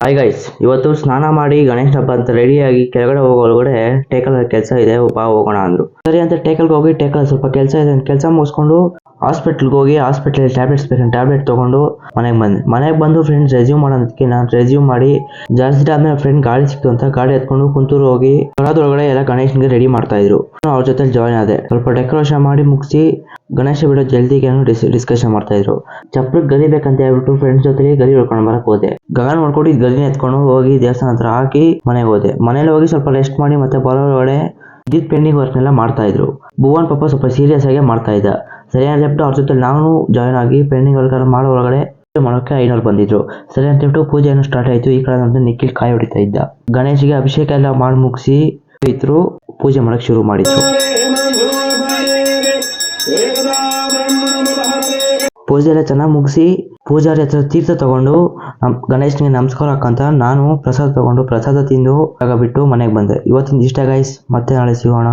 Hi guys, ಇವತ್ತು ಸ್ನಾನ ಮಾಡಿ ಗಣೇಶ ಹಬ್ಬ ಅಂತ ರೆಡಿಯಾಗಿ ಕೆಳಗಡೆ ಹೋಗೋಳಗಡೆ ಟೇಕಲ್ ಕೆಲಸ ಇದೆ, ಬಾ ಹೋಗೋಣ ಅಂದ್ರು. ಸರಿ ಅಂತ ಟೇಕಲ್ಗೆ ಹೋಗಿ ಟೇಕಲ್ ಸ್ವಲ್ಪ ಕೆಲಸ ಇದೆ ಅಂತ ಕೆಲಸ ಮುಗಿಸ್ಕೊಂಡು ಹಾಸ್ಪಿಟ್ಲ್ಗೆ ಹೋಗಿ ಹಾಸ್ಪಿಟಲ್ ಟ್ಯಾಬ್ಲೆಟ್ಸ್ ಬೇಕಂತ ಟ್ಯಾಬ್ಲೆಟ್ ತಗೊಂಡು ಮನೆಗೆ ಬಂದು ಫ್ರೆಂಡ್ಸ್ ರೆಸ್ಯೂಮ್ ಮಾಡೋದಕ್ಕೆ ನಾನು ರೆಸ್ಯೂಮ್ ಮಾಡಿ ಜಾಸ್ತಿ ಆದ್ಮೇಲೆ ಫ್ರೆಂಡ್ ಗಾಡಿ ಸಿಕ್ತು ಅಂತ ಗಾಡಿ ಎತ್ಕೊಂಡು ಕುಂತೂರು ಹೋಗಿ ಹೊರದೊಳಗಡೆ ಎಲ್ಲ ಗಣೇಶನ್ಗೆ ರೆಡಿ ಮಾಡ್ತಾ ಇದ್ರು. ಅವ್ರ ಜೊತೆ ಜಾಯ್ನ್ ಆದೆ. ಸ್ವಲ್ಪ ಡೆಕೋರೇಷನ್ ಮಾಡಿ ಮುಗಿಸಿ ಗಣೇಶ ಬಿಡೋ ಜಲ್ದಿಗೆ ಡಿಸ್ಕಷನ್ ಮಾಡ್ತಾ ಇದ್ರು. ಚಪ್ರಕ್ಕೆ ಗರಿ ಬೇಕಂತ ಹೇಳ್ಬಿಟ್ಟು ಫ್ರೆಂಡ್ಸ್ ಜೊತೆ ಗರಿ ಹೊಡ್ಕೊಂಡು ಬರಕ್ ಹೋದೆ. ಗಗನ್ ಮಾಡ್ಕೊಂಡು ಗರಿನ ಎತ್ಕೊಂಡು ಹೋಗಿ ದೇವಸ್ಥಾನ ಹತ್ರ ಹಾಕಿ ಮನೆಗೆ ಹೋದೆ. ಮನೇಲಿ ಹೋಗಿ ಸ್ವಲ್ಪ ರೆಸ್ಟ್ ಮಾಡಿ ಮತ್ತೆ ಬರೋಳಗಡೆ ಇದ್ದಿದ್ ಪೆಂಡಿಂಗ್ ವರ್ಕ್ ನೆಲ್ಲ ಮಾಡ್ತಾ ಇದ್ರು. ಭುವನ್ ಪಾಪ ಸ್ವಲ್ಪ ಸೀರಿಯಸ್ ಆಗಿ ಮಾಡ್ತಾ ಇದ್ದ. ಸರಿ ಅಂತ ಹೇಳ್ಬಿಟ್ಟು ಅವ್ರ ಜೊತೆ ನಾನು ಜಾಯ್ನ್ ಆಗಿ ಪೆಂಡಿಂಗ್ ವರ್ಕ್ ಮಾಡೋ ಒಳಗಡೆ ಮಾಡೋಕೆ 500 ಬಂದಿದ್ರು. ಸರಿ ಅಂತ ಹೇಳ್ಬಿಟ್ಟು ಪೂಜೆ ಏನೋ ಸ್ಟಾರ್ಟ್ ಆಯ್ತು. ಈ ಕಡೆ ನಿಖಿಲ್ ಕಾಯಿ ಹೊಡಿತಾ ಇದ್ದ. ಗಣೇಶಿಗೆ ಅಭಿಷೇಕ ಎಲ್ಲ ಮಾಡಿ ಮುಗಿಸಿ ಇದ್ರು ಪೂಜೆ ಮಾಡಕ್ ಶುರು ಮಾಡಿದ್ರು. ಪೂಜೆ ಎಲ್ಲ ಚೆನ್ನಾಗಿ ಮುಗಿಸಿ ಪೂಜಾರಿ ಹತ್ರ ತೀರ್ಥ ತಗೊಂಡು ಗಣೇಶನಿಗೆ ನಮಸ್ಕಾರ ಹಾಕಂತ ನಾನು ಪ್ರಸಾದ ತಗೊಂಡು ಪ್ರಸಾದ ತಿಂದು ಬಿಟ್ಟು ಮನೆಗೆ ಬಂದೆ. ಇವತ್ತಿನ ಇಷ್ಟ ಗೈಸ್, ಮತ್ತೆ ನಾಳೆ ಸಿಗೋಣ.